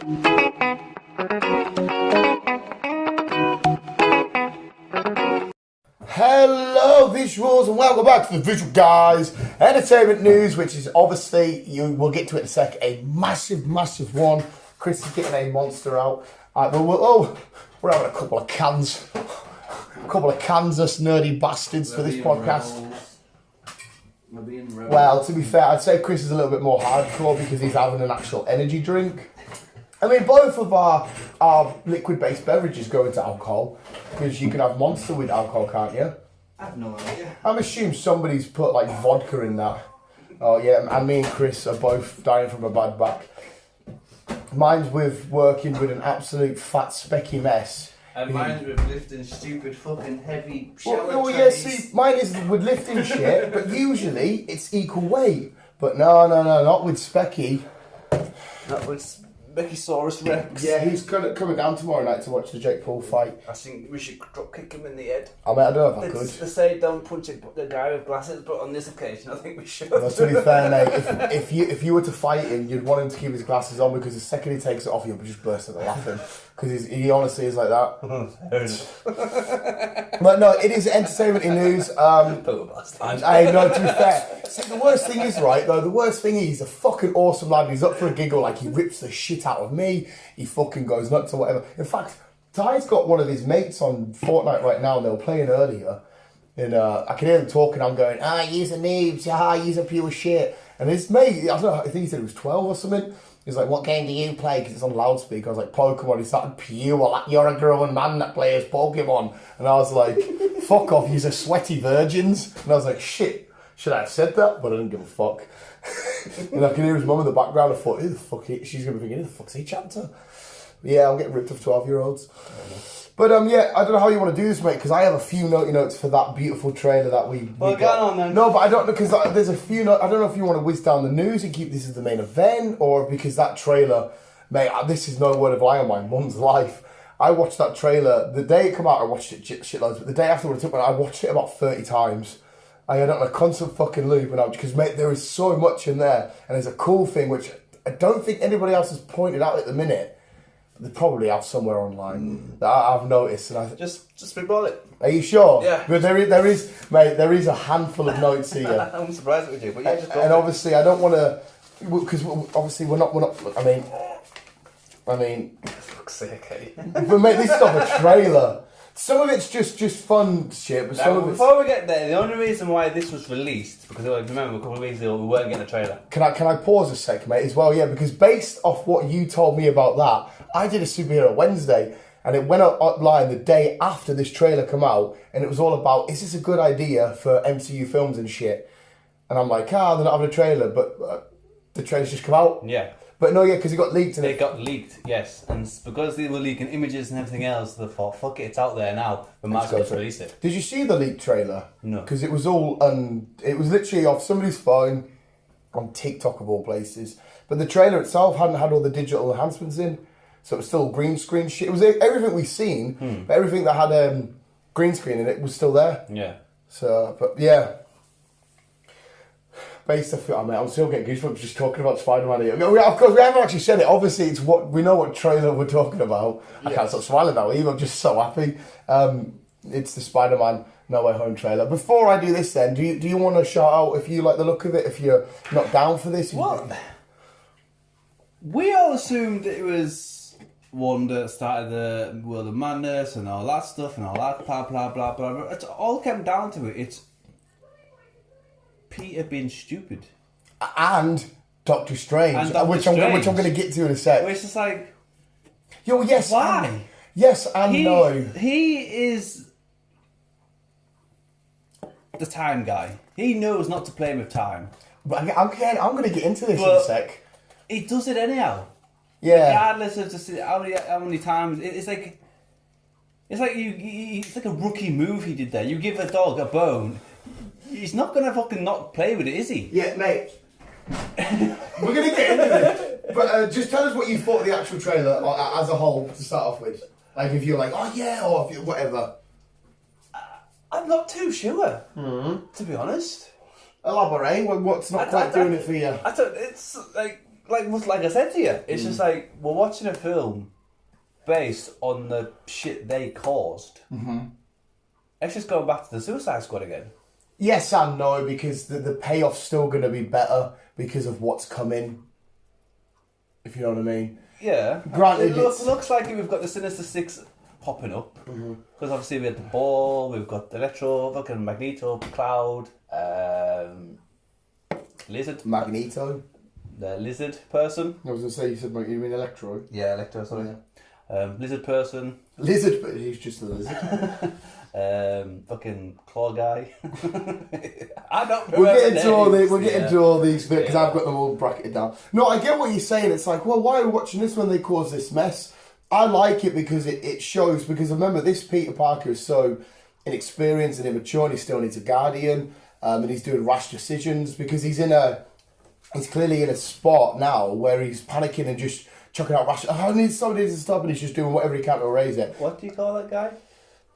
Hello visuals and welcome back to the Visual Guys entertainment news, which is obviously, you will get to it in a sec, a massive one. Chris is getting a monster out. We're having a couple of cans, us nerdy bastards for this podcast. Well, to be fair, I'd say Chris is a little bit more hardcore because he's having an actual energy drink. I mean, both of our liquid-based beverages go into alcohol, because you can have Monster with alcohol, can't you? I have no idea. I'm assuming somebody's put, like, vodka in that. Oh, yeah, and me and Chris are both dying from a bad back. Mine's with working with an absolute fat, specky mess. And mine's with lifting stupid fucking heavy shower Well, yeah, trays. see, mine is with lifting shit, but usually it's equal weight. But no, not with Specky. That was Becky Soros Rex. Yeah, he's coming down tomorrow night to watch the Jake Paul fight. I think we should drop kick him in the head. I mean, I don't know if I could. They say don't punch the guy with glasses, but on this occasion I think we should. Well, to be fair, mate, if you were to fight him, you'd want him to keep his glasses on, because the second he takes it off, you'll just burst into laughing. Because he honestly is like that. But no, it is entertainment news. I know, to be fair. See, the worst thing is, right, though, he's a fucking awesome lad. He's up for a giggle, like, he rips the shit out of me. He fucking goes nuts or whatever. In fact, Ty's got one of his mates on Fortnite right now, and they were playing earlier. And I can hear them talking. I'm going, you's a noob, you's a pure shit. And his mate, I don't know, I think he said he was 12 or something. He's like, what game do you play? Because it's on loudspeaker. I was like, Pokemon. He started pure, like, you're a grown man that plays Pokemon. And I was like, fuck off, you're sweaty virgins. And I was like, shit, should I have said that? But I didn't give a fuck. And I can hear his mum in the background. I thought, who the fuck is she's going to be thinking, who the fuck's he chatting to? Yeah, I'm getting ripped off 12-year-olds. But yeah, I don't know how you want to do this, mate, because I have a few naughty notes for that beautiful trailer that we got. Go on then. No, but I don't know, because there's a few. I don't know if you want to whiz down the news and keep this as the main event, or because that trailer, mate, this is no word of lie on my mum's life. I watched that trailer the day it came out. I watched it shitloads, but the day afterwards, I watched it about 30 times. I had it on a constant fucking loop, and because mate, there is so much in there, and there's a cool thing which I don't think anybody else has pointed out at the minute. They probably have somewhere online that I've noticed, and I just spitball it. Are you sure? Yeah. But there is, mate. There is a handful of notes here. I'm surprised with you, but yeah, just go. And obviously, I don't want to, because obviously we're not. I mean. For fuck's sake, eh? But mate, this is not a trailer. Some of it's just fun shit, but some of it's... Before we get there, the only reason why this was released, because remember a couple of weeks ago we weren't getting a trailer. Can I pause a sec, mate, as well? Yeah, because based off what you told me about that, I did a Superhero Wednesday, and it went online the day after this trailer came out, and it was all about, is this a good idea for MCU films and shit? And I'm like, they're not having a trailer, but the trailer's just come out. Yeah. But no, yeah, because it got leaked. And it got leaked, yes. And because they were leaking images and everything else, they thought, fuck it, it's out there now. We might as well release it. Did you see the leaked trailer? No. Because it was all, it was literally off somebody's phone on TikTok of all places. But the trailer itself hadn't had all the digital enhancements in. So it was still green screen shit. It was everything we've seen, but everything that had green screen in it was still there. Yeah. So, but yeah. Based off, I'm still getting goosebumps just talking about Spiderman here. Of course, we haven't actually said it. Obviously, it's what we know what trailer we're talking about. Yeah. I can't stop smiling now, even. I'm just so happy. It's the Spider-Man No Way Home trailer. Before I do this, then, do you want to shout out if you like the look of it? If you're not down for this? What? We all assumed it was one that started the World of Madness and all that stuff and all that blah blah blah blah. It all came down to it. It's Peter being stupid. And Doctor Strange, which I'm going to get to in a sec. Well, it's just like, yo, yes, why? Yes and no. He is the time guy. He knows not to play with time. But I'm going to get into this in a sec. He does it anyhow. Yeah. Regardless of just how many times, it's like a rookie move he did there. You give a dog a bone. He's not going to fucking not play with it, is he? Yeah, mate. We're going to get into this. But just tell us what you thought of the actual trailer as a whole to start off with. Like if you're like, oh yeah, or if you, whatever. I'm not too sure, to be honest. Elaborate. What's not quite doing it for you? I don't. It's like like I said to you, it's just like we're watching a film based on the shit they caused. Let's just go back to the Suicide Squad again. Yes and no, because the payoff's still going to be better because of what's coming. If you know what I mean. Yeah. Granted, it looks like we've got the Sinister Six popping up. Because obviously we had the Ball, we've got the Electro, fucking Magneto, Cloud, Lizard. Magneto. The Lizard person. I was going to say, you mean Electro? Yeah, Electro, sorry. Yeah. Lizard person. Lizard, but he's just a lizard. Fucking claw guy. I don't We'll remember get into all names. we'll get into all these because I've got them all bracketed down. No, I get what you're saying. It's like, well, why are we watching this when they cause this mess? I like it because it shows, because remember, this Peter Parker is so inexperienced and immature, and he still needs a guardian, and he's doing rash decisions because he's clearly in a spot now where he's panicking and just chucking out rash. I need somebody to stop, and he's just doing whatever he can to erase it. What do you call that guy?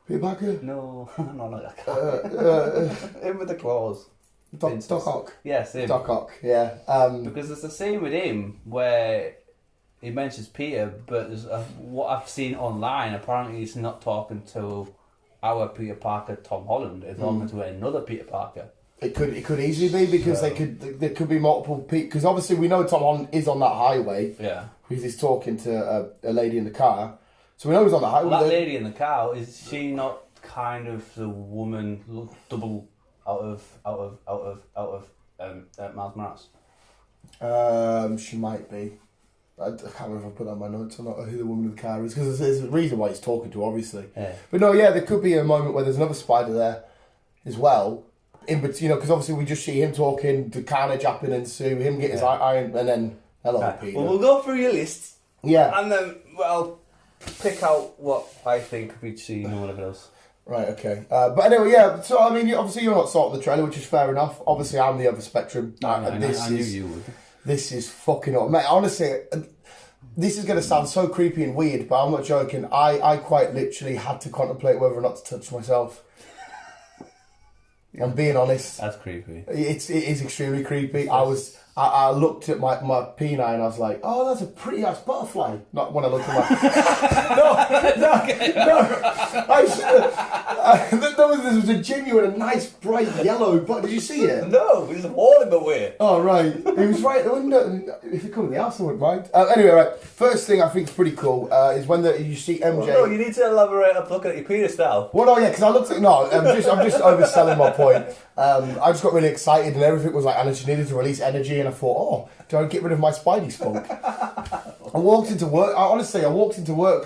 Peter Parker? No, not like that guy. Him with the claws. Doc Ock. Yes, him. Doc Ock, yeah. Because it's the same with him, where he mentions Peter, but there's what I've seen online, apparently he's not talking to our Peter Parker, Tom Holland. He's talking to another Peter Parker. It could easily be because there could be multiple people, because obviously we know Tom Holland is on that highway. Yeah. Because he's talking to a lady in the car, so we know he's on the highway. Well, that lady in the car, is she not kind of the woman double out of Miles Morales? She might be. I can't remember if I put that in my notes or not, or who the woman in the car is, because there's a reason why he's talking to, obviously. Yeah. But no, yeah, there could be a moment where there's another Spider there as well. Because obviously we just see him talking, the carnage happening, and Sue, him get his iron, and then hello, Peter. Well, we'll go through your list. Yeah. And then, well, pick out what I think of each scene or whatever else. Right, okay. But anyway, yeah, so I mean, obviously you're not sorting the trailer, which is fair enough. Obviously I'm the other spectrum. I knew you would. This is fucking up. Mate, honestly, this is going to sound so creepy and weird, but I'm not joking. I quite literally had to contemplate whether or not to touch myself. I'm being honest. That's creepy. It is extremely creepy. I looked at my penile and I was like, oh, that's a pretty nice butterfly. Not when I looked at my... No. This was a genuine, nice, bright yellow, but did you see it? No, it was a wall in the way. Oh, right. It was right at the window. If it come in the house, I wouldn't mind. Anyway, right. First thing I think is pretty cool is when you see MJ... Well, no, you need to elaborate on looking at your penis now. Well, no, yeah, because I looked at... No, I'm just overselling my point. I just got really excited and everything was like, and she needed to release energy, and I thought, oh, do I get rid of my Spidey spunk? I walked into work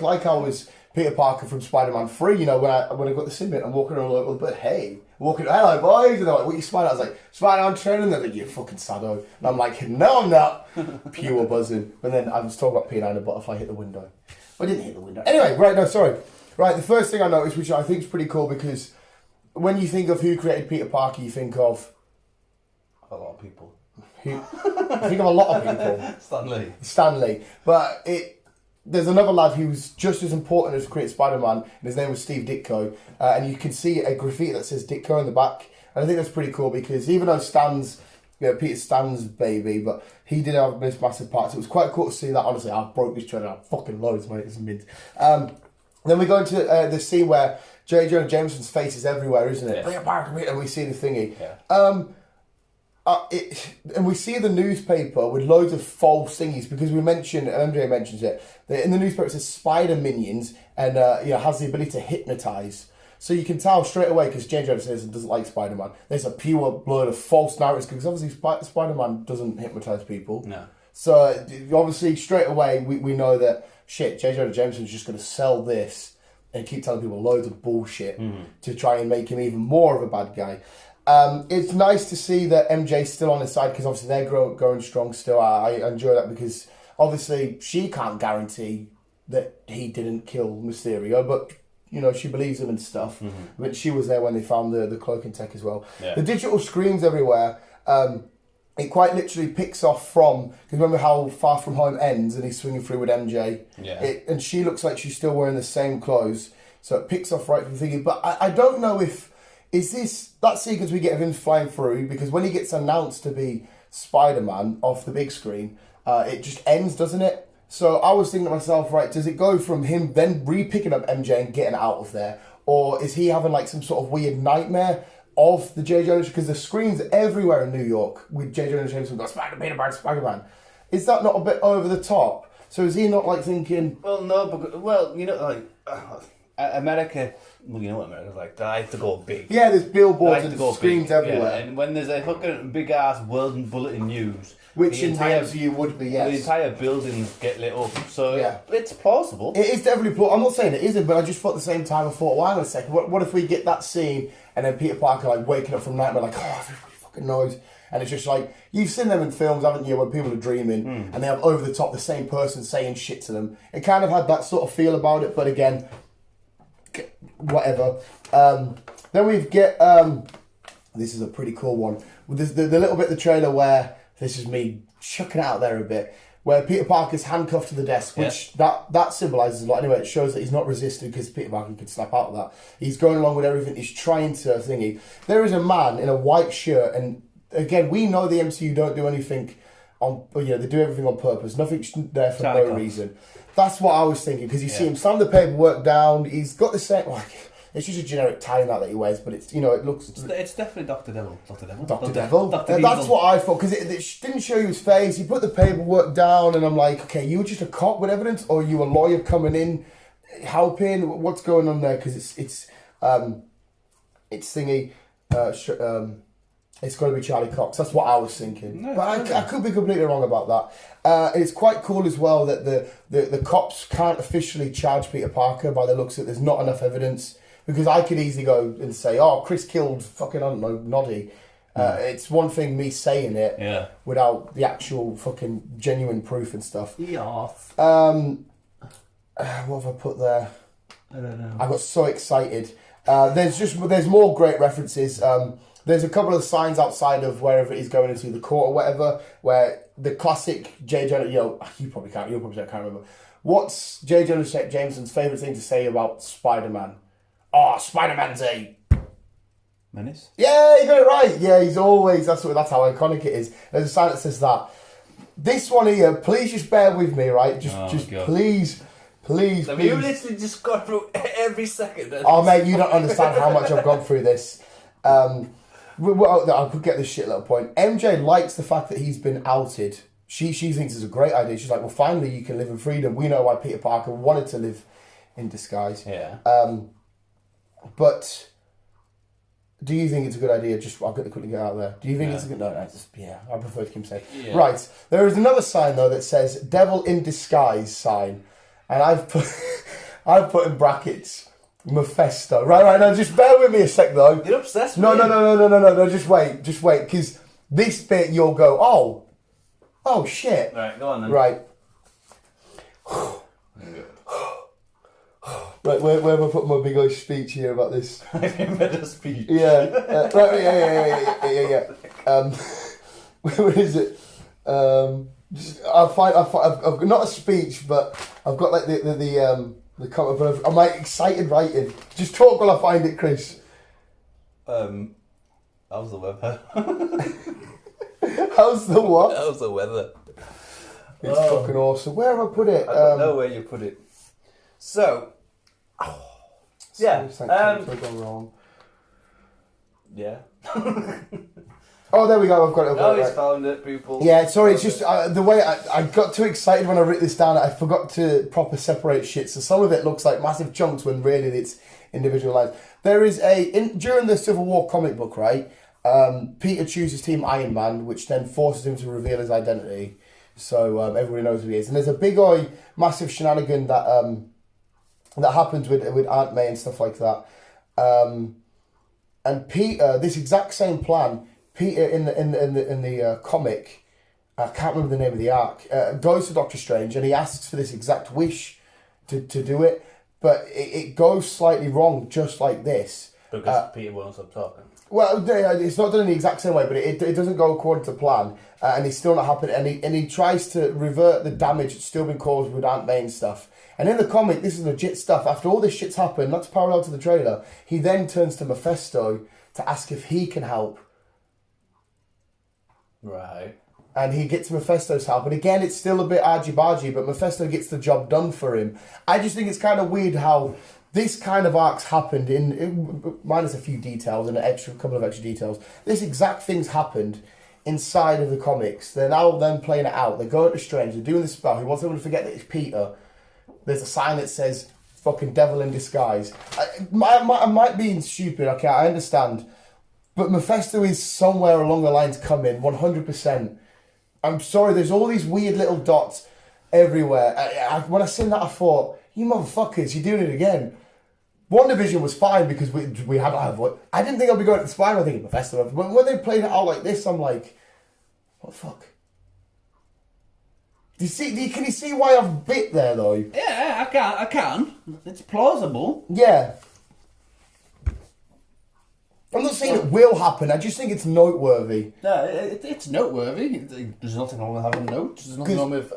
like I was Peter Parker from Spider-Man 3, when I got the symbiote. I'm walking around like, but hey, hello boys, and they're like, what are you Spider? I was like, Spider-Man training, they're like, you fucking sado. And I'm like, no I'm not. Pure buzzing. But then I was talking about Peter and a butterfly hit the window. Well, I didn't hit the window. Anyway, right, no, sorry. Right, the first thing I noticed, which I think is pretty cool, because when you think of who created Peter Parker, you think of... A lot of people. You think of a lot of people. Stan Lee. But there's another lad who was just as important as created Spider-Man, and his name was Steve Ditko. And you can see a graffiti that says Ditko in the back. And I think that's pretty cool, because even though Peter's Stan's baby, but he did have this massive part. So it was quite cool to see that. Honestly, I broke this trailer out fucking loads, mate. It's mint. Then we go into the scene where J. Jonah Jameson's face is everywhere, isn't it? Yeah. And we see the thingy. Yeah. And we see the newspaper with loads of false thingies, because we mentioned, and MJ mentions it, that in the newspaper it says spider minions, and has the ability to hypnotise. So you can tell straight away, because J. Jonah Jameson doesn't like Spider-Man, there's a pure blood of false narratives, because obviously Spider-Man doesn't hypnotise people. No. So obviously straight away we know that, shit, J. Jonah Jameson's just going to sell this and keep telling people loads of bullshit to try and make him even more of a bad guy. It's nice to see that MJ's still on his side, because obviously they're going strong still. I enjoy that, because obviously she can't guarantee that he didn't kill Mysterio, but she believes him and stuff. But she was there when they found the cloaking tech as well. Yeah. The digital screens everywhere. It quite literally picks off from, because remember how Far From Home ends and he's swinging through with MJ? Yeah. And she looks like she's still wearing the same clothes, so it picks off right from the thingy. But I don't know if... Is this that sequence we get of him flying through? Because when he gets announced to be Spider-Man off the big screen, it just ends, doesn't it? So I was thinking to myself, right, does it go from him then re-picking up MJ and getting out of there? Or is he having like some sort of weird nightmare of the J. Jonah? Because the screens everywhere in New York with J. Jonah Jameson got Spider-Man. Is that not a bit over the top? So is he not like thinking... Well, no, but, you know, like, America... Well, you know what America's like. They like to go big. Yeah, there's billboards and screens everywhere. Yeah, and when there's a fucking big-ass world and bulletin news... Which in the MCU would be, yes. The entire buildings get lit up. So it's plausible. It is definitely plausible. I'm not saying it isn't, but I just thought at the same time, I thought, well, hang on a second. What if we get that scene and then Peter Parker like waking up from nightmare like, oh, everybody fucking knows. And it's just like, you've seen them in films, haven't you, when people are dreaming and they have over the top the same person saying shit to them. It kind of had that sort of feel about it, but again, whatever. Then we get, this is a pretty cool one. There's the little bit of the trailer where, this is me chucking it out there a bit, where Peter Parker's handcuffed to the desk, which that symbolises a lot anyway. It shows that he's not resisted because Peter Parker could snap out of that. He's going along with everything, he's trying to thingy. There is a man in a white shirt, and again, we know the MCU don't do anything on, they do everything on purpose. Nothing's there for no reason. That's what I was thinking, because you see him slam the paperwork down, he's got the same, it's just a generic tie that he wears, but it's, it looks... It's definitely Dr. Devil. Dr. Devil? That's what I thought, because it didn't show you his face, he put the paperwork down, and I'm like, okay, you were just a cop with evidence, or you a lawyer coming in, helping, what's going on there? Because it's thingy, it's got to be Charlie Cox. That's what I was thinking. No, but I could be completely wrong about that. It's quite cool as well that the cops can't officially charge Peter Parker by the looks of it. There's not enough evidence. Because I could easily go and say, oh, Chris killed fucking, I don't know, Noddy. It's one thing me saying it without the actual fucking genuine proof and stuff. Yes. What have I put there? I don't know. I got so excited. There's more great references. There's a couple of signs outside of wherever he's going into the court or whatever, where the classic J. Jonah, you probably can't remember. What's J. Jonah Jameson's favourite thing to say about Spider-Man? Oh, Spider-Man's a... menace? Yeah, you got it right. Yeah, he's always... That's how iconic it is. There's a sign that says that. This one here, please just bear with me, right? Just please... Have you literally just gone through every second? Oh, mate, you don't understand how much I've gone through this. I could get this shit little point. MJ likes the fact that he's been outed. She thinks it's a great idea. She's like, well, finally you can live in freedom. We know why Peter Parker wanted to live in disguise. Yeah. But do you think it's a good idea? I'll quickly get out there. Do you think it's a good... No, I prefer to keep saying. Yeah. Right. There is another sign, though, that says Devil in Disguise sign. And I've put in brackets Mephisto. Right, now just bear with me a sec, though. You're obsessed with No, just wait, because this bit you'll go, oh, shit. Right, go on then. Right. Right, where have I put my big old speech here about this? I made a speech. Yeah. Yeah. Where is it? I've got not a speech, but I've got like the comment. But I'm like excited writing. Just talk while I find it, Chris. How's the weather? How's the what? How's the weather? It's fucking awesome. Where have I put it? I don't know where you put it. So. Yeah. Gone wrong. Yeah. Oh, there we go. I've got it. Oh, he's found it, people. Yeah, sorry. It's just the way I got too excited when I wrote this down. I forgot to proper separate shit. So some of it looks like massive chunks when really it's individual lines. There is during the Civil War comic book, right? Peter chooses Team Iron Man, which then forces him to reveal his identity. So everybody knows who he is. And there's a big massive shenanigan that happens with Aunt May and stuff like that. And Peter, this exact same plan, Peter in the comic, I can't remember the name of the arc, goes to Doctor Strange and he asks for this exact wish to do it, but it goes slightly wrong, just like this. Because Peter won't stop talking. Well, it's not done in the exact same way, but it doesn't go according to plan, and it's still not happening. And he tries to revert the damage that's still been caused with Aunt May and stuff. And in the comic, this is legit stuff. After all this shit's happened, that's parallel to the trailer. He then turns to Mephisto to ask if he can help. Right. and he gets Mephisto's help. And again, it's still a bit argy-bargy, but Mephisto gets the job done for him. I just think it's kind of weird how this kind of arc's happened in minus a few details and a couple of extra details. This exact thing's happened inside of the comics. They're now then playing it out. They're going to Strange. They're doing the spell. He wants everyone to forget that it's Peter. There's a sign that says fucking devil in disguise. I might be stupid, okay, I understand. But Mephisto is somewhere along the lines coming, 100%. I'm sorry, there's all these weird little dots everywhere. When I seen that, I thought, you motherfuckers, you're doing it again. WandaVision was fine because we had I didn't think I'd be going to the Spider-Man thinking Mephisto. But when they played it out like this, I'm like, what the fuck? Can you see why I've bit there though? Yeah, I can. It's plausible. Yeah. I'm not saying it will happen, I just think it's noteworthy. No, it's noteworthy. There's nothing wrong with having notes. There's nothing wrong with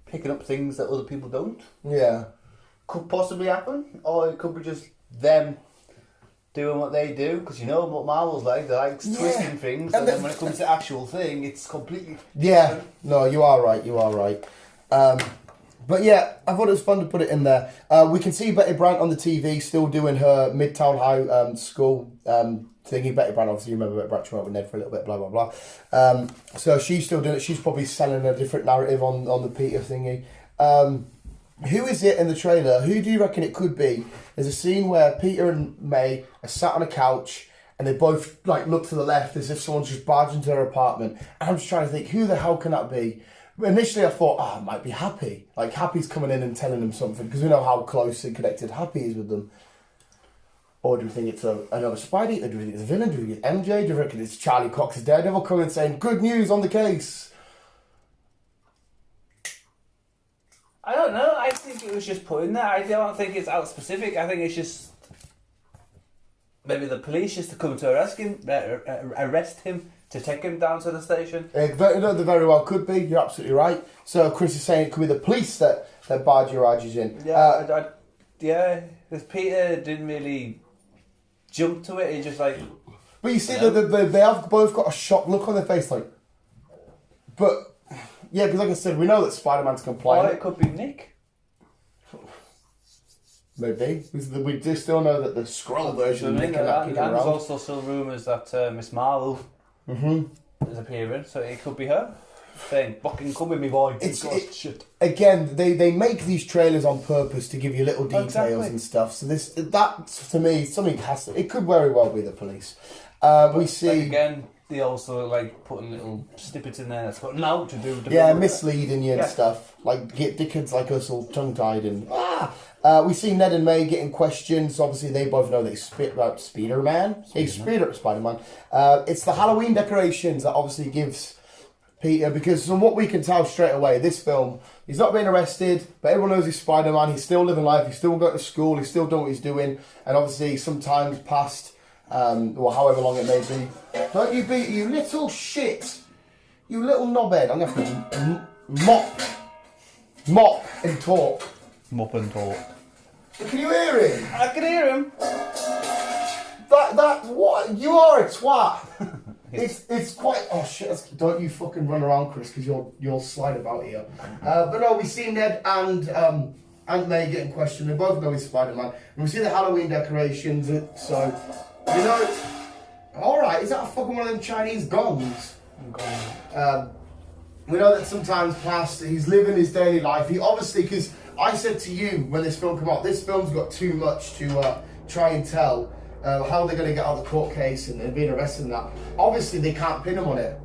picking up things that other people don't. Yeah. Could possibly happen, or it could be just them doing what they do, because you know what Marvel's like, they like twisting things, and then when it comes to actual thing, it's completely different. No, you are right. But yeah, I thought it was fun to put it in there. We can see Betty Brant on the TV still doing her Midtown High school thingy. Betty Brant, obviously, you remember Betty Brant, she went with Ned for a little bit, blah, blah, blah. So she's still doing it. She's probably selling a different narrative on the Peter thingy. Who is it in the trailer? Who do you reckon it could be? There's a scene where Peter and May are sat on a couch and they both like look to the left as if someone's just barged into their apartment. And I'm just trying to think, who the hell can that be? Initially I thought, it might be Happy. Like Happy's coming in and telling them something because we know how close and connected Happy is with them. Or do we think it's another Spidey? Or do we think it's a villain? Do we think it's MJ? Do you reckon it's Charlie Cox's Daredevil coming and saying, good news on the case? I don't know. I think it was just put in there. I don't think it's out specific. I think it's just maybe the police just to come to arrest him, to take him down to the station. They very well could be. You're absolutely right. So Chris is saying it could be the police that barge your arges in. Yeah, because Peter didn't really jump to it. He just like. But you see, they have both got a shocked look on their face, like. But. Yeah, because like I said, we know that Spider-Man's compliant. Or it could be Nick. Maybe. We do still know that the Skrull version of Nick and that kicking around. There's also still rumours that Miss Marvel is appearing, so it could be her saying, fucking come with me, boy. Again, they make these trailers on purpose to give you little details and stuff. So that to me, something has to. It could very well be the police. We see. Like again, they also like putting little snippets in there that's got now to do with misleading you and stuff. Like get dickheads like us all tongue tied and we see Ned and May getting questions. Obviously, they both know they spit about Spiderman. Spider-Man. It's the Halloween decorations that obviously gives Peter, because from what we can tell straight away, this film, he's not being arrested, but everyone knows he's Spider-Man. He's still living life. He's still going to school. He's still doing what he's doing. And obviously, sometimes past. Or however long it may be. Don't you be, you little shit. You little knobhead. I'm going to have to mop and talk. Mop and talk. Can you hear him? I can hear him. What? You are a twat. It's quite, oh shit, don't you fucking run around, Chris, because you'll slide about here. But no, we see Ned and May getting questioned. They both know he's Spider-Man. And we see the Halloween decorations, so... You know, alright, is that a fucking one of them Chinese gongs? We know that sometimes past, he's living his daily life. He obviously, because I said to you when this film came out, this film's got too much to try and tell how they're going to get out of the court case and being arrested and that. Obviously, they can't pin him on it.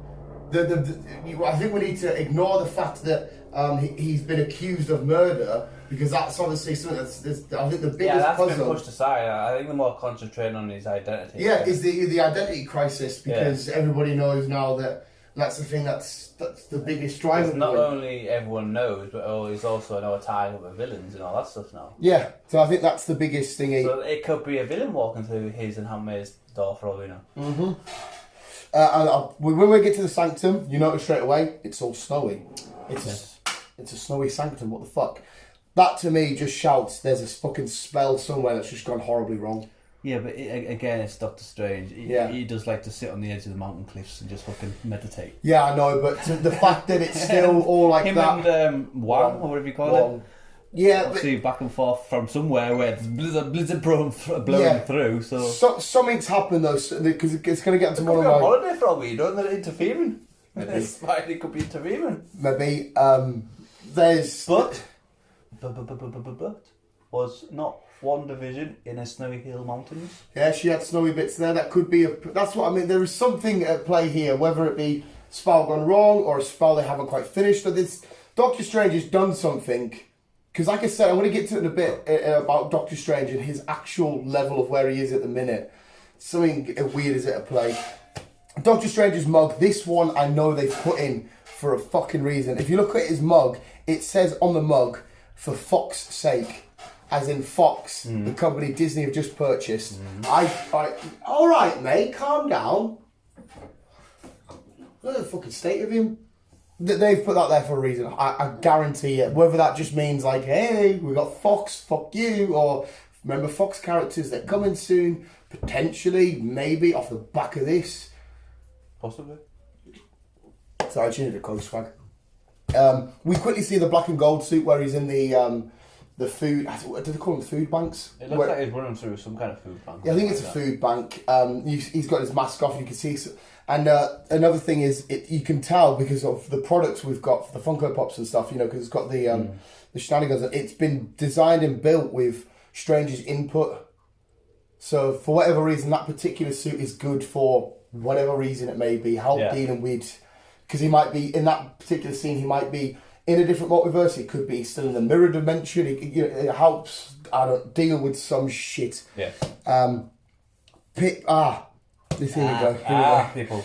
I think we need to ignore the fact that he's been accused of murder, because that's obviously something that's I think the biggest puzzle. Been pushed aside. I think they're more concentrating on his identity. Yeah, is the identity crisis, because everybody knows now that that's the thing that's the biggest driver. Not only everyone knows, but he's also now tying up with villains and all that stuff now. Yeah, so I think that's the biggest thing. So it could be a villain walking through his and Handmaid's door for all we know. When we get to the Sanctum, you notice straight away it's all snowy. It's a snowy Sanctum. What the fuck? That to me just shouts there's a fucking spell somewhere that's just gone horribly wrong. Yeah, but again, it's Doctor Strange. He does like to sit on the edge of the mountain cliffs and just fucking meditate. Yeah, I know, but the fact that it's still all like him that. And Wang, or whatever you call it. Yeah, obviously back and forth from somewhere where there's blizzard blowing through. So something's happened though, because it's going to get to one of my. On holiday for all we don't. They're interfering. Spidey could be interfering. Maybe there's. But was not WandaVision in a snowy hill mountains? Yeah, she had snowy bits there. That could be that's what I mean. There is something at play here, whether it be a spell gone wrong or a spell they haven't quite finished. Or this Doctor Strange has done something. Because, like I said, I'm going to get to it in a bit about Doctor Strange and his actual level of where he is at the minute. Something weird is at play. Doctor Strange's mug, this one I know they've put in for a fucking reason. If you look at his mug, it says on the mug, for Fox's sake. As in Fox, the company Disney have just purchased. All right, mate, calm down. Look at the fucking state of him. They've put that there for a reason. I guarantee it. Whether that just means like, hey, we got Fox, fuck you, or remember Fox characters, they're coming soon. Potentially, maybe off the back of this. Possibly. Sorry, I changed the colour swag. We quickly see the black and gold suit where he's in the food. Do they call them food banks? It looks like he's running through some kind of food bank. Yeah, I think it's a food bank. He's got his mask off. You can see. And another thing is, you can tell because of the products we've got for the Funko Pops and stuff. You know, because it's got the shenanigans. It's been designed and built with Strange's input. So for whatever reason, that particular suit is good for whatever reason it may be. Dealing with, because he might be in that particular scene. He might be in a different multiverse. It could be still in the mirror dimension. It helps. Deal with some shit. Yeah. Here we go. People.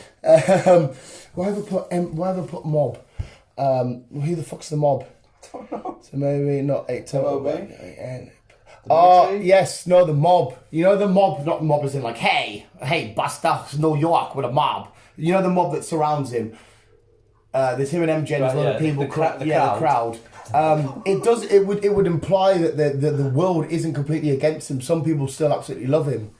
Why have I put mob? Who the fuck's the mob? I don't know. So maybe not eight. Military? Yes, no, the mob. You know the mob, not mob as in like, hey, Buster, New York with a mob. You know the mob that surrounds him. There's him and MJ and a lot of people. The crowd. It would imply that the world isn't completely against him. Some people still absolutely love him.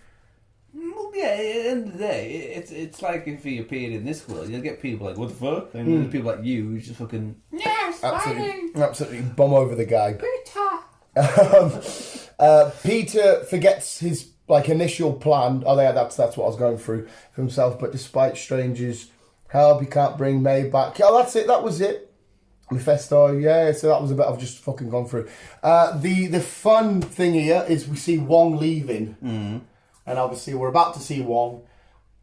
Yeah, at the end of the day, it's like if he appeared in this world, you'll get people like, what the fuck? And people like you who just fucking, yes, absolutely bomb over the guy. Peter forgets his initial plan. Oh yeah, that's what I was going through for himself. But despite Strange's help, he can't bring May back. Oh, that's it. That was it. Mephisto, yeah. So that was a bit I've just fucking gone through. The fun thing here is we see Wong leaving. And obviously, we're about to see Wong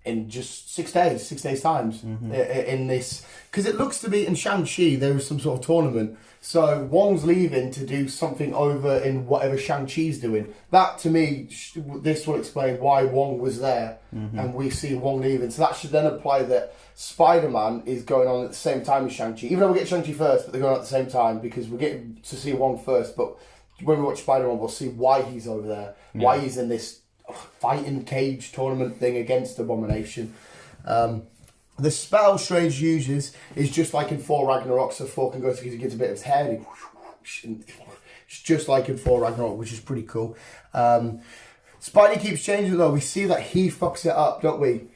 in just 6 days' times in this. Because it looks to be in Shang-Chi, there is some sort of tournament. So Wong's leaving to do something over in whatever Shang-Chi's doing. That, to me, this will explain why Wong was there. And we see Wong leaving. So that should then imply that Spider-Man is going on at the same time as Shang-Chi. Even though we get Shang-Chi first, but they're going on at the same time because we're getting to see Wong first. But when we watch Spider-Man, we'll see why he's over there. Why he's in this fighting cage tournament thing against Abomination. The spell Strange uses is just like in Thor Ragnarok, so Thor can go to, he gets a bit of his hair and it's just like in Thor Ragnarok, which is pretty cool. Spidey keeps changing though. We see that he fucks it up, don't we?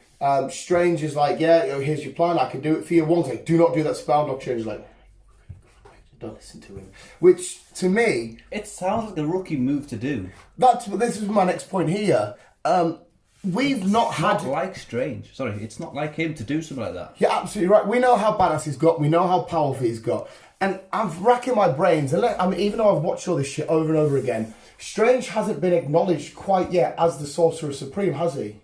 Strange is like, yeah, here's your plan, I can do it for you. One's like, do not do that spell. Doctor Strange is like, don't listen to him. Which, to me, it sounds like the rookie move to do. This is my next point here. It's not like Strange. Sorry, it's not like him to do something like that. You're absolutely right. We know how badass he's got. We know how powerful he's got. And I'm racking my brains. And even though I've watched all this shit over and over again, Strange hasn't been acknowledged quite yet as the Sorcerer Supreme, has he?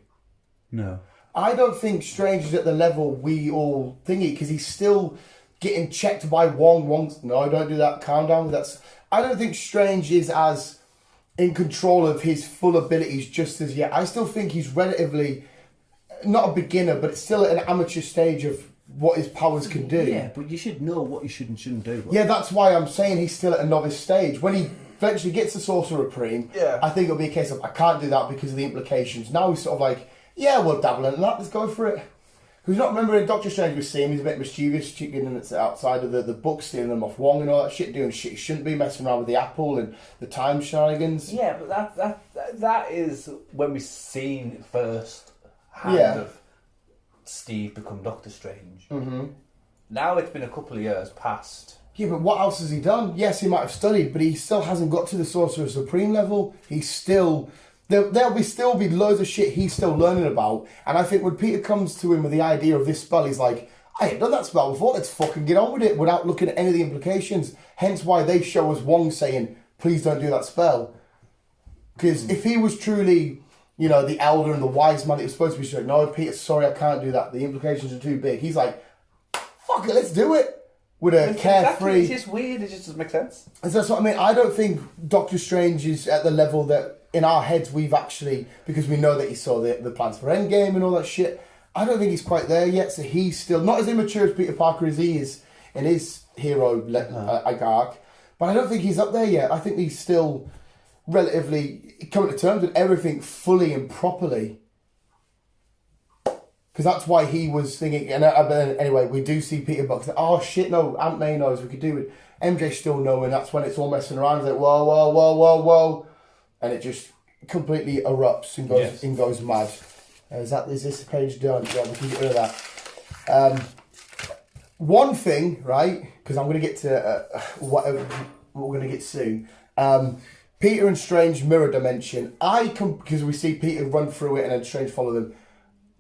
No. I don't think Strange is at the level we all thingy, because he's still getting checked by Wong. No, don't do that. Calm down. I don't think Strange is as in control of his full abilities just as yet. I still think he's relatively, not a beginner, but it's still at an amateur stage of what his powers can do. Yeah, but you should know what you should and shouldn't do. Right? Yeah, that's why I'm saying he's still at a novice stage. When he eventually gets the Sorcerer Supreme, I think it'll be a case of, I can't do that because of the implications. Now he's sort of like, yeah, we'll dabble in that, let's go for it. Because not remembering Doctor Strange was seeing he's a bit mischievous, chicken that's outside of the book, stealing them off Wong and all that shit, doing shit he shouldn't be, messing around with the apple and the time shenanigans. Yeah, but that is when we've seen first hand of Steve become Doctor Strange. Mm-hmm. Now it's been a couple of years past. Yeah, but what else has he done? Yes, he might have studied, but he still hasn't got to the Sorcerer Supreme level. He's still... There'll still be loads of shit he's still learning about. And I think when Peter comes to him with the idea of this spell, he's like, I ain't done that spell before, let's fucking get on with it without looking at any of the implications. Hence why they show us Wong saying, please don't do that spell. Because if he was truly, you know, the elder and the wise man that was supposed to be saying, no, Peter, sorry, I can't do that. The implications are too big. He's like, fuck it, let's do it. With a carefree... It's just weird, it just doesn't make sense. And that's what I mean. I don't think Doctor Strange is at the level that, in our heads, we've actually... Because we know that he saw the plans for Endgame and all that shit. I don't think he's quite there yet, so he's still... Not as immature as Peter Parker as he is in his hero arc. But I don't think he's up there yet. I think he's still relatively coming to terms with everything fully and properly. Because that's why he was thinking, and anyway, we do see Peter Buck say, oh shit, no, Aunt May knows, we could do it. MJ still knowing, that's when it's all messing around. It's like, whoa, whoa, whoa, whoa, whoa. And it just completely erupts and goes mad. Is this page done? Yeah, we can get rid of that. One thing, right, because I'm going to get to what we're going to get soon. Peter and Strange mirror dimension. Because we see Peter run through it and then Strange follow them.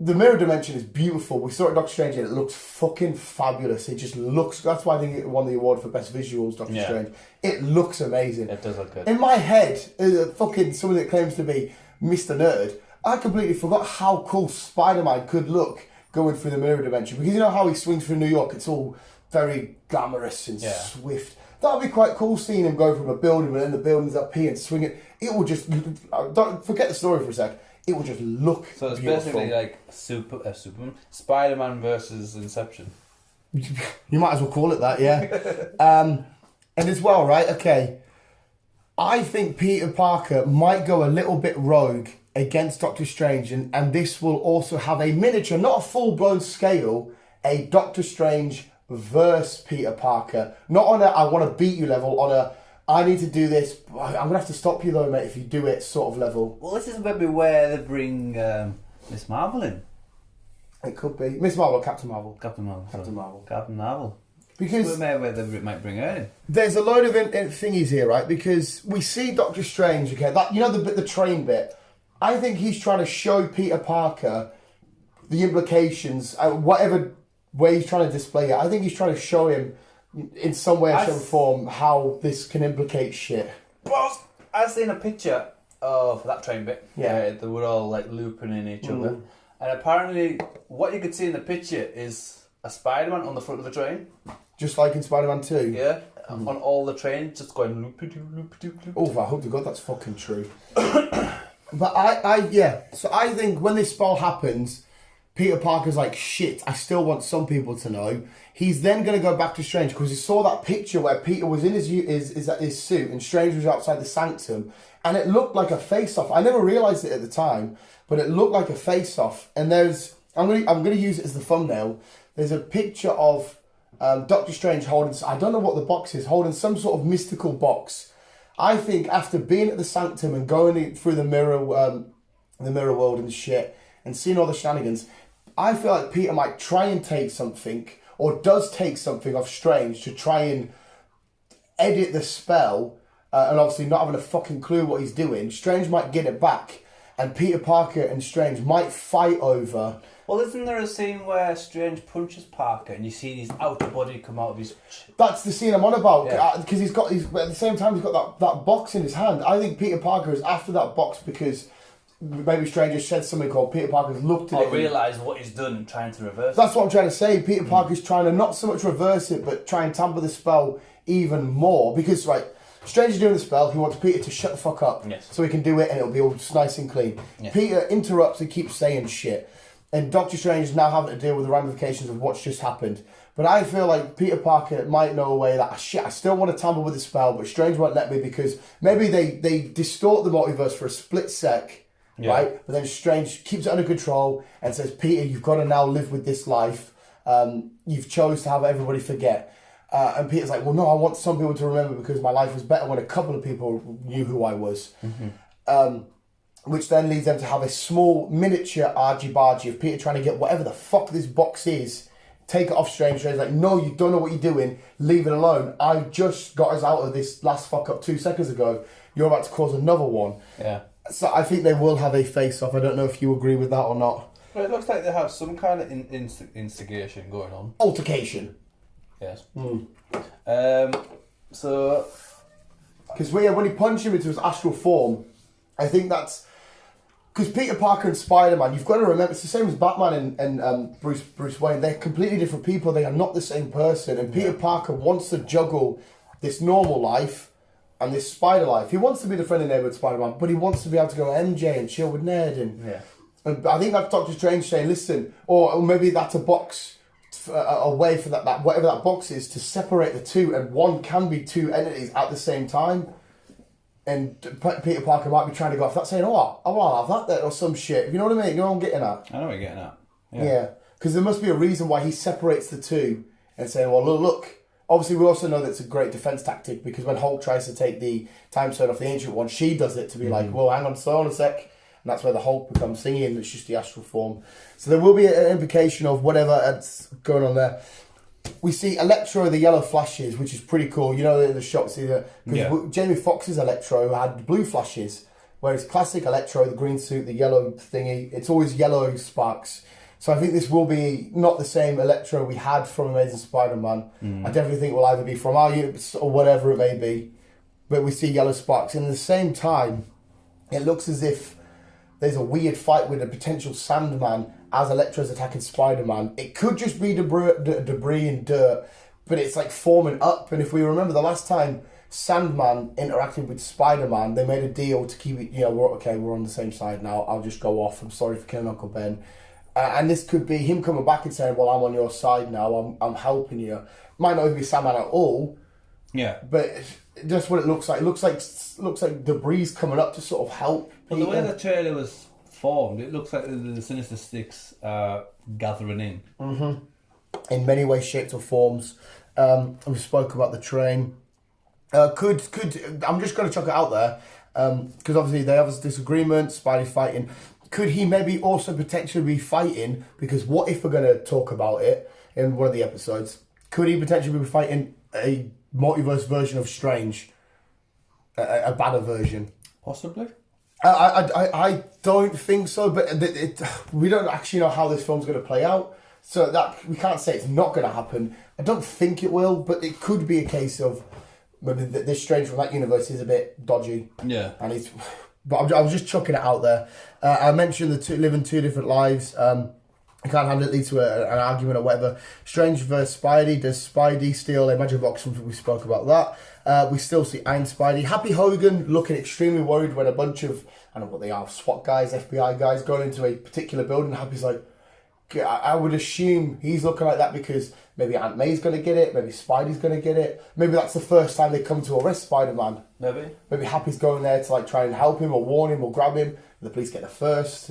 The mirror dimension is beautiful. We saw it in Doctor Strange and it looks fucking fabulous. It just looks... That's why I think it won the award for Best Visuals, Doctor Strange. It looks amazing. It does look good. In my head, fucking someone that claims to be Mr. Nerd, I completely forgot how cool Spiderman could look going through the mirror dimension. Because you know how he swings through New York? It's all very glamorous and swift. That would be quite cool seeing him go from a building and then the building's up here and swing it. It will just... Don't forget the story for a sec. It will just look So it's beautiful. basically like Superman, Spider-Man versus Inception. You might as well call it that, yeah. And as well, right, okay, I think Peter Parker might go a little bit rogue against Doctor Strange, and this will also have a miniature, not a full-blown scale, a Doctor Strange versus Peter Parker. Not on a I want to beat you level, on a I need to do this. I'm going to have to stop you though, mate, if you do it sort of level. Well, this is maybe where they bring Miss Marvel in. It could be. Miss Marvel or Captain Marvel? Captain Marvel. Captain Marvel. Because where they might bring her in. There's a load of thingies here, right? Because we see Doctor Strange, okay, that, you know the train bit? I think he's trying to show Peter Parker the implications, whatever way he's trying to display it. I think he's trying to show him in some way, shape, or form, how this can implicate shit. Well, I've seen a picture of that train bit. Yeah. They were all like looping in each other. And apparently, what you could see in the picture is a Spider-Man on the front of the train. Just like in Spider-Man 2? Yeah. On all the trains, just going loop-a-doo, loop-a-doo, loop-a-doo. Oh, I hope to God that's fucking true. But so I think when this spell happens, Peter Parker's like, shit, I still want some people to know. He's then going to go back to Strange because he saw that picture where Peter was in his suit and Strange was outside the Sanctum, and it looked like a face-off. I never realised it at the time, but it looked like a face-off. And I'm going to use it as the thumbnail. There's a picture of Doctor Strange holding, I don't know what the box is, holding some sort of mystical box. I think after being at the Sanctum and going through the mirror world and shit and seeing all the shenanigans, I feel like Peter might try and take something, or does take something off Strange to try and edit the spell, and obviously not having a fucking clue what he's doing. Strange might get it back, and Peter Parker and Strange might fight over... Well, isn't there a scene where Strange punches Parker and you see his outer body come out of his... That's the scene I'm on about, because he's at the same time he's got that box in his hand. I think Peter Parker is after that box because... Maybe Strange just said something called Peter Parker's looked at it. Or realised what he's done and trying to reverse it. That's what I'm trying to say. Peter Parker's trying to not so much reverse it, but try and tamper the spell even more. Because, right, Strange is doing the spell, he wants Peter to shut the fuck up. Yes. So he can do it and it'll be all nice and clean. Yes. Peter interrupts and keeps saying shit. And Doctor Strange is now having to deal with the ramifications of what's just happened. But I feel like Peter Parker might know a way that, shit, I still want to tamper with the spell, but Strange won't let me because maybe they distort the multiverse for a split sec. right? But then Strange keeps it under control and says, Peter, you've got to now live with this life. You've chose to have everybody forget. And Peter's like, well, no, I want some people to remember because my life was better when a couple of people knew who I was. Which then leads them to have a small miniature argy-bargy of Peter trying to get whatever the fuck this box is, take it off Strange. Strange's like, no, you don't know what you're doing, leave it alone. I just got us out of this last fuck up 2 seconds ago. You're about to cause another one. Yeah. So I think they will have a face-off. I don't know if you agree with that or not. Well, it looks like they have some kind of instigation going on. Altercation. Yes. So... Because when he punched him into his astral form, I think that's... Because Peter Parker and Spider-Man, you've got to remember, it's the same as Batman and Bruce Wayne. They're completely different people. They are not the same person. And Peter Parker wants to juggle this normal life and this Spider life. He wants to be the friendly neighborhood Spider-Man, but he wants to be able to go MJ and chill with Ned. And I think that's Doctor Strange saying, listen, or maybe that's a box, a way for that whatever that box is, to separate the two. And one can be two entities at the same time. And Peter Parker might be trying to go off that, saying, oh, I'll have that there, or some shit. You know what I mean? You know what I'm getting at? I know what you're getting at. Yeah. Because there must be a reason why he separates the two and saying, well, look. Obviously, we also know that it's a great defense tactic because when Hulk tries to take the time stone off the Ancient One, she does it to be like, well, hang on, slow on a sec. And that's where the Hulk becomes thingy, and it's just the astral form. So there will be an implication of whatever that's going on there. We see Electro, the yellow flashes, which is pretty cool. You know, the shots either. Jamie Foxx's Electro had blue flashes, whereas classic Electro, the green suit, the yellow thingy, it's always yellow sparks. So I think this will be not the same Electro we had from Amazing Spider-Man. I definitely think it will either be from our units or whatever it may be. But we see yellow sparks. And at the same time, it looks as if there's a weird fight with a potential Sandman as Electro's attacking Spider-Man. It could just be debris and dirt, but it's like forming up. And if we remember the last time Sandman interacted with Spider-Man, they made a deal to keep it, we're on the same side now. I'll just go off. I'm sorry for killing Uncle Ben. And this could be him coming back and saying, well, I'm on your side now. I'm helping you. Might not even be Sandman at all. Yeah. But just what it looks like. It looks like debris coming up to sort of help. Well, the way the trailer was formed, it looks like the Sinister Six are gathering in. In many ways, shapes or forms. We spoke about the train. Could I'm just going to chuck it out there because obviously they have this disagreement. Spidey fighting. Could he maybe also potentially be fighting? Because what if we're going to talk about it in one of the episodes? Could he potentially be fighting a multiverse version of Strange, a badder version? Possibly. I don't think so, but we don't actually know how this film's going to play out, so that we can't say it's not going to happen. I don't think it will, but it could be a case of maybe this Strange from that universe is a bit dodgy. Yeah, and but I was just chucking it out there. I mentioned the two living two different lives. I can't handle it, lead to an argument or whatever. Strange versus Spidey. Does Spidey steal a magic box? We spoke about that. We still see Iron Spidey. Happy Hogan looking extremely worried when a bunch of, I don't know what they are, SWAT guys, FBI guys, going into a particular building. Happy's like, I would assume he's looking like that because maybe Aunt May's going to get it, maybe Spidey's going to get it. Maybe that's the first time they come to arrest Spider-Man. Maybe Happy's going there to like try and help him or warn him or grab him. The police get there first.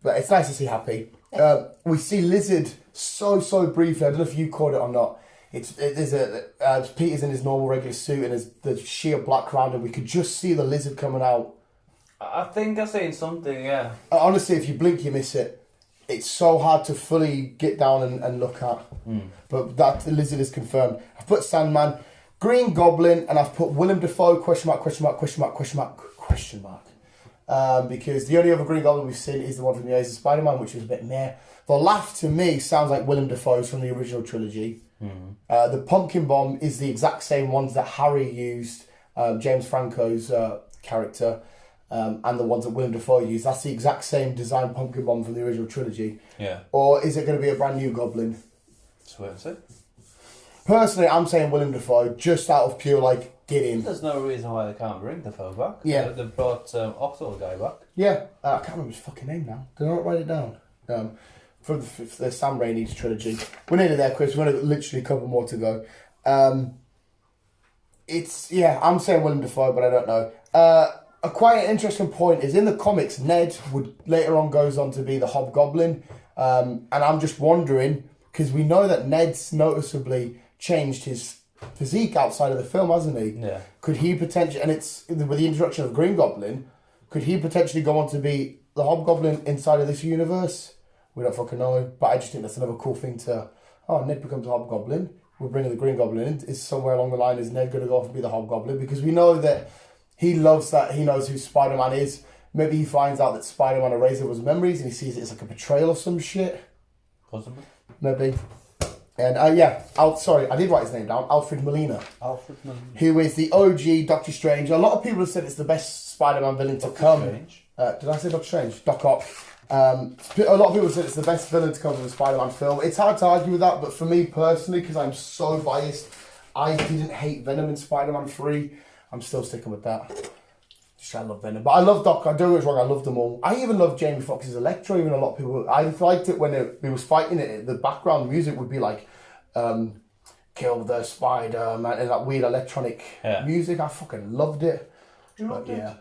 But it's nice to see Happy. We see Lizard so briefly. I don't know if you caught it or not. Peter's in his normal regular suit and there's the sheer black around him. We could just see the Lizard coming out. I think I've seen something, yeah. Honestly, if you blink, you miss it. It's so hard to fully get down and look at. But that the Lizard is confirmed. I've put Sandman, Green Goblin, and I've put Willem Dafoe, question mark. Because the only other Green Goblin we've seen is the one from the Amazing Spider-Man, which was a bit meh. The laugh to me sounds like Willem Dafoe's from the original trilogy. The pumpkin bomb is the exact same ones that Harry used, James Franco's character, and the ones that Willem Dafoe used. That's the exact same design pumpkin bomb from the original trilogy. Yeah. Or is it going to be a brand new Goblin? Let's wait and see. Personally, I'm saying Willem Dafoe, just out of pure, get in. There's no reason why they can't bring Dafoe back. Yeah. They've brought Oxford guy back. Yeah. I can't remember his fucking name now. Did I not write it down? For the Sam Raimi's trilogy. We're nearly there, Chris. We're going to literally a couple more to go. I'm saying Willem Dafoe, but I don't know. a quite an interesting point is in the comics, Ned would later on goes on to be the Hobgoblin. And I'm just wondering, because we know that Ned's noticeably changed his physique outside of the film, hasn't he? Yeah. Could he potentially, and it's with the introduction of Green Goblin, could he potentially go on to be the Hobgoblin inside of this universe? We don't fucking know, but I just think that's another cool thing to. Oh, Ned becomes a Hobgoblin. We're bringing the Green Goblin in. Is somewhere along the line is Ned going to go off and be the Hobgoblin? Because we know that he loves that. He knows who Spider-Man is. Maybe he finds out that Spider-Man erased those memories and he sees it as like a betrayal or some shit. Possibly. Maybe. And yeah, sorry, I did write his name down. Alfred Molina. Alfred Molina. Who is the OG Doctor Strange. A lot of people have said it's the best Spider-Man villain to come. Strange. Did I say Doctor Strange? Doc Ock. A lot of people said it's the best villain to come from a Spider-Man film. It's hard to argue with that, but for me personally, because I'm so biased, I didn't hate Venom in Spider-Man 3. I'm still sticking with that. I love Venom. But I love Doc. I don't get me wrong, I love them all. I even love Jamie Foxx's Electro, even a lot of people. I liked it when he was fighting it. The background music would be like, Kill the Spider-Man, and that weird electronic music. I fucking loved it. Yeah.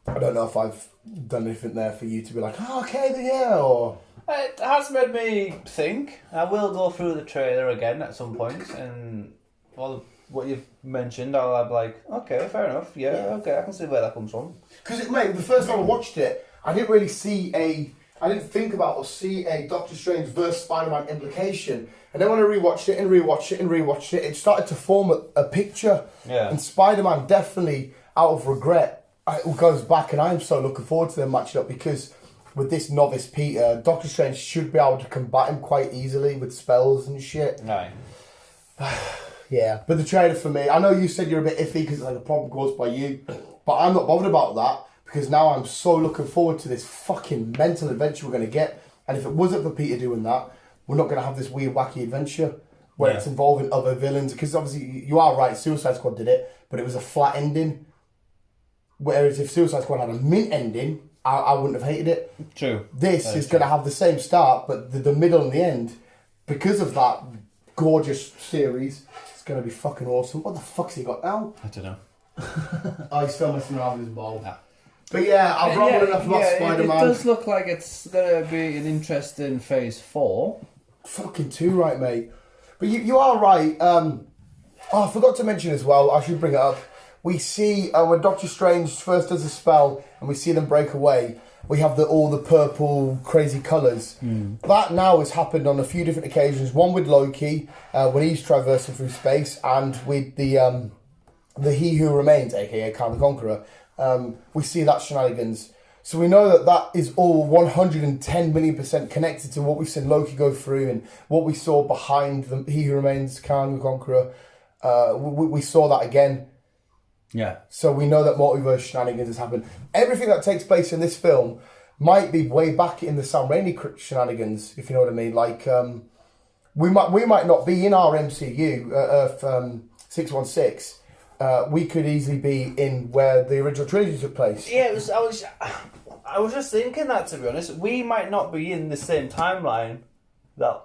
I don't know if I've done anything there for you to be like, oh, okay, yeah, or... It has made me think. I will go through the trailer again at some point, and what you've mentioned, I'll be like, okay, fair enough, yeah, okay, I can see where that comes from. Because, mate, the first time I watched it, I didn't really I didn't think about or see a Doctor Strange versus Spider-Man implication. And then when I rewatched it, it started to form a picture. Yeah. And Spider-Man definitely, out of regret, goes back, and I'm so looking forward to them matching up because with this novice Peter, Doctor Strange should be able to combat him quite easily with spells and shit. Aye. Yeah, but the trailer for me, I know you said you're a bit iffy because it's like a problem caused by you, but I'm not bothered about that because now I'm so looking forward to this fucking mental adventure we're going to get. And if it wasn't for Peter doing that, we're not going to have this weird, wacky adventure where it's involving other villains. Because obviously, you are right, Suicide Squad did it, but it was a flat ending. Whereas if Suicide Squad had a mint ending, I wouldn't have hated it. True. This is going to have the same start, but the middle and the end, because of that gorgeous series, it's going to be fucking awesome. What the fuck's he got now? I don't know. Oh, he's still messing around with his ball. Yeah. But yeah, I've rambled enough about Spider-Man. It does look like it's going to be an interesting phase 4. Fucking 2, right, mate? But you are right. I forgot to mention as well, I should bring it up. We see when Doctor Strange first does a spell and we see them break away, we have all the purple crazy colours. That now has happened on a few different occasions. One with Loki when he's traversing through space, and with the He Who Remains, aka Kang the Conqueror. We see that shenanigans. So we know that is all 110 million% connected to what we've seen Loki go through and what we saw behind the He Who Remains, Kang the Conqueror. We saw that again. Yeah. So we know that multiverse shenanigans has happened. Everything that takes place in this film might be way back in the Sam Raimi shenanigans, if you know what I mean. Like, we might not be in our MCU, Earth 616. We could easily be in where the original trilogy took place. Yeah, I was just thinking that, to be honest. We might not be in the same timeline that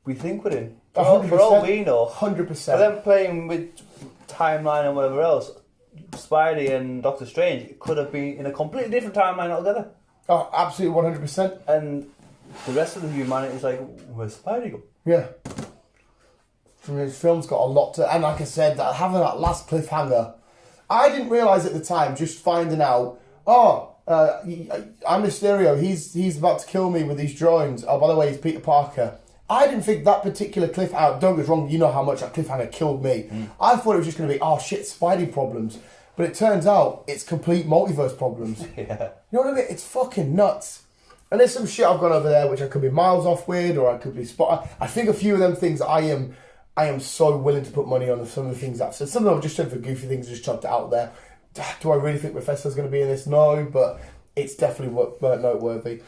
we think we're in. For all we know. 100%. But then playing with timeline and whatever else, Spidey and Doctor Strange could have been in a completely different timeline altogether. Oh, absolutely 100%. And the rest of the humanity is like, where's Spidey go? Yeah. This film's got a lot to... And like I said, having that last cliffhanger, I didn't realise at the time, just finding out, I'm Mysterio, he's about to kill me with these drones. Oh, by the way, he's Peter Parker. I didn't think that particular cliffhanger... Don't get me wrong, you know how much that cliffhanger killed me. I thought it was just going to be, oh shit, Spidey problems. But it turns out it's complete multiverse problems. Yeah. You know what I mean? It's fucking nuts. And there's some shit I've gone over there which I could be miles off with, or I could be spot. I think a few of them things I am so willing to put money on some of the things I've said. Some of them I've just said for goofy things, just chucked it out there. Do I really think Mephisto's going to be in this? No, but it's definitely noteworthy.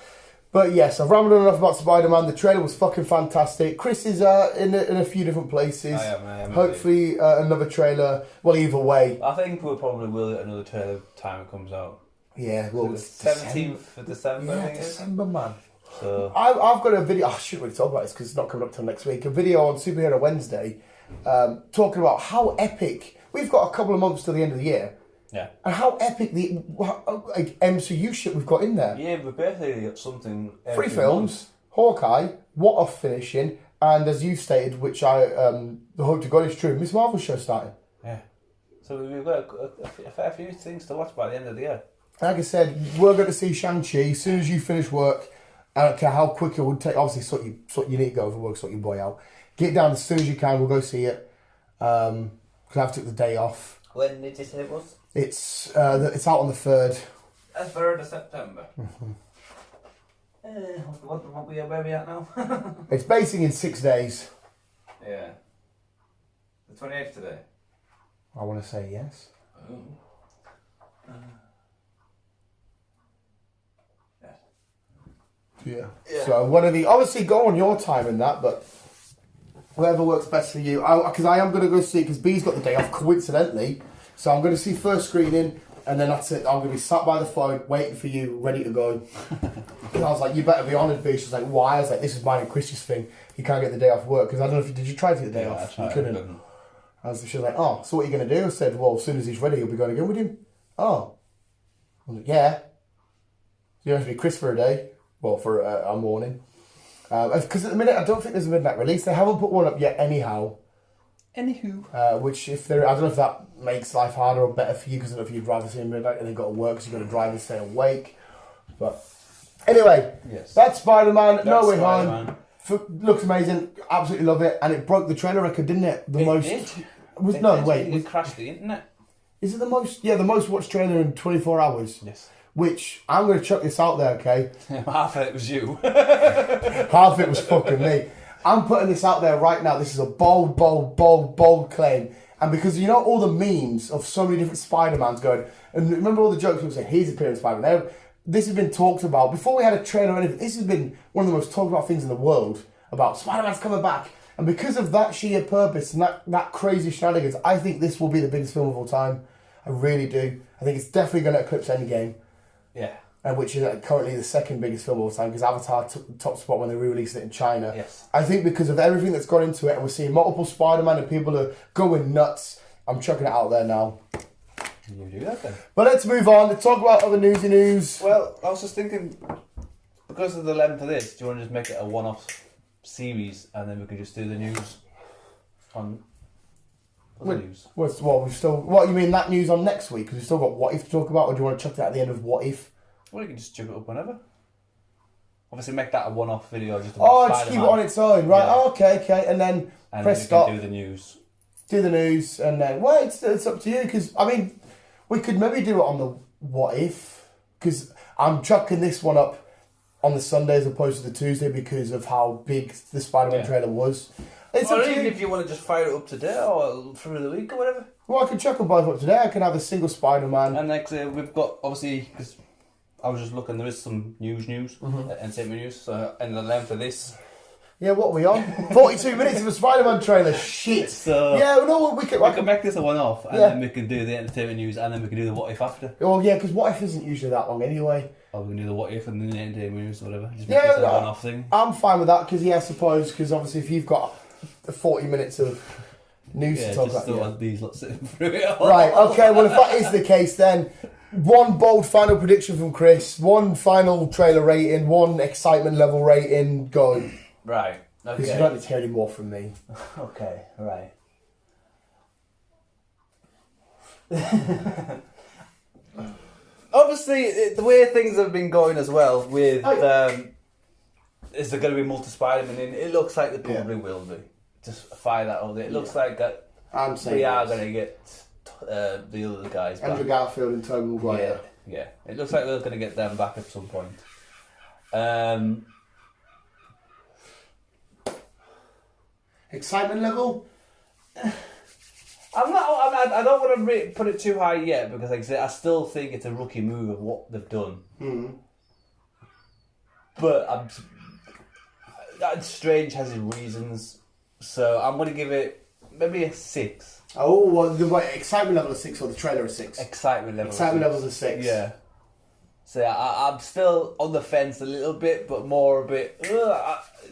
But yes, I've rambled enough about Spider-Man. The trailer was fucking fantastic. Chris is in a few different places. I am hopefully another trailer. Well, either way. I think we'll probably will get another trailer time it comes out. Yeah, well, it's 17th of December, I think December, man. So I've got a video. I shouldn't really talk about this because it's not coming up till next week. A video on Superhero Wednesday talking about how epic we've got a couple of months to the end of the year. Yeah. And how epic the MCU shit we've got in there. Yeah, we've basically got something. 3 films, Hawkeye, What Off finishing, and as you've stated, which I hope to God is true, Miss Marvel show starting. Yeah. So we've got a fair few things to watch by the end of the year. Like I said, we're going to see Shang-Chi as soon as you finish work. I don't care how quick it would take. Obviously, you need to go over work, sort your boy out. Get down as soon as you can. We'll go see it. Because I've took the day off. When did you say it was? It's out on the 3rd. 3rd of September. Where are we at now? It's basing in 6 days. Yeah. The 28th today. I want to say yes. Oh. Yeah. So obviously go on your time in that, but whatever works best for you. Because I am going to go see, because B's got the day off coincidentally, so I'm going to see first screening, and then that's it. I'm going to be sat by the phone waiting for you, ready to go. And I was like, you better be honest, B. She's like, why? I was like, this is mine and Chris's thing. You can't get the day off work, because I don't know if did you try to get the day off? You couldn't. She was like, oh, so what are you going to do? I said, well, as soon as he's ready, you'll be going again with him. Oh. I was like, yeah. You have to be Chris for a day. Well, for a morning. Because at the minute, I don't think there's a midnight release. They haven't put one up yet anyhow. Anywho. Which, I don't know if that makes life harder or better for you, because I don't know if you'd rather see a midnight and then got to work because you've got to drive and stay awake. But anyway, yes. That's Spider-Man. That's No Way Spider-Man. Home. Looks amazing. Absolutely love it. And it broke the trailer record, didn't it? It crashed the internet. Is it the most? Yeah, the most watched trailer in 24 hours. Yes. Which, I'm going to chuck this out there, okay? Half of it was you. Half of it was fucking me. I'm putting this out there right now. This is a bold, bold, bold, bold claim. And because you know all the memes of so many different Spider-Mans going, and remember all the jokes people say, he's appearing Spider-Man. This has been talked about. Before we had a trailer or anything, this has been one of the most talked about things in the world, about Spider-Man's coming back. And because of that sheer purpose and that crazy shenanigans, I think this will be the biggest film of all time. I really do. I think it's definitely going to eclipse Endgame. Yeah. Which is currently the second biggest film of all time, because Avatar took the top spot when they re-released it in China. Yes. I think because of everything that's gone into it, and we're seeing multiple Spider-Man and people are going nuts, I'm chucking it out there now. You do that then. But let's move on to talk about other news. Well, I was just thinking, because of the length of this, do you want to just make it a one-off series, and then we can just do the news on other news? What you mean, that news on next week? Because we've still got What If to talk about, or do you want to chuck that at the end of What If? Well, you can just chuck it up whenever. Obviously, make that a one-off video. Just keep it on its own, right? Yeah. Oh, okay, and then press stop. Do the news. Do the news, and then it's up to you. Because I mean, we could maybe do it on the What If, because I'm chucking this one up on the Sunday as opposed to the Tuesday because of how big the Spider-Man trailer was. It's or even if you want to just fire it up today or through the week or whatever. Well, I can chuck them both up today. I can have a single Spider-Man. And next, we've got, obviously, because I was just looking, there is some news, entertainment news, so, and the length of this. Yeah, what are we on? 42 minutes of a Spider-Man trailer. Shit. So, yeah, no, we can make this a one-off, and then we can do the entertainment news, and then we can do the What If after. Oh, yeah, because What If isn't usually that long anyway. Or we can do the What If and then the entertainment news or whatever. Just make this a one-off thing. I'm fine with that, because, I suppose, because obviously if you've got 40 minutes of news to talk about. Yeah, these lots sitting through it all. Right, okay, well, if that is the case, then one bold final prediction from Chris, one final trailer rating, one excitement level rating, go. Right, okay. Because you don't need to hear any more from me. Okay, right. Obviously, the way things have been going as well with... is there going to be multi-Spider-Man in? It looks like there probably will be. Just fire that out there. It looks like that we are going to get the other guys back. Andrew Garfield and Tobey Maguire. Yeah. It looks like we're going to get them back at some point. Excitement level? I don't want to put it too high yet, because like I said, I still think it's a rookie move of what they've done. Mm. But Strange has his reasons, so I'm going to give it maybe a 6. Oh, well, the excitement level is 6 or the trailer is 6? Excitement level is a 6. Yeah. So I'm still on the fence a little bit, but more a bit...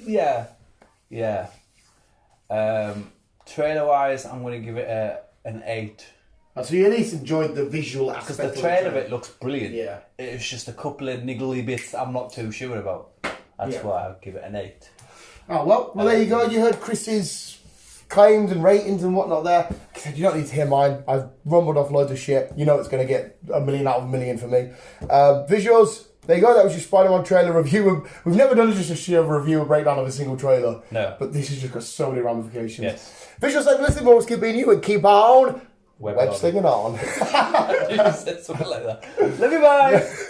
yeah. Trailer-wise, I'm going to give it a an 8. So you at least enjoyed the visual aspect. Because the trailer of it looks brilliant. Yeah. It's just a couple of niggly bits I'm not too sure about. That's why I'll give it an 8. Oh, well, there you go. You heard Chris's claims and ratings and whatnot there. You don't need to hear mine. I've rumbled off loads of shit. You know it's going to get 1 million out of 1 million for me. Visuals, there you go. That was your Spider-Man trailer review. We've never done just a sheer review or breakdown of a single trailer. No. But this has just got so many ramifications. Yes. Visuals, thank you for listening. We'll keep being you and keep on web slinging on. You said something like that. Love you, bye.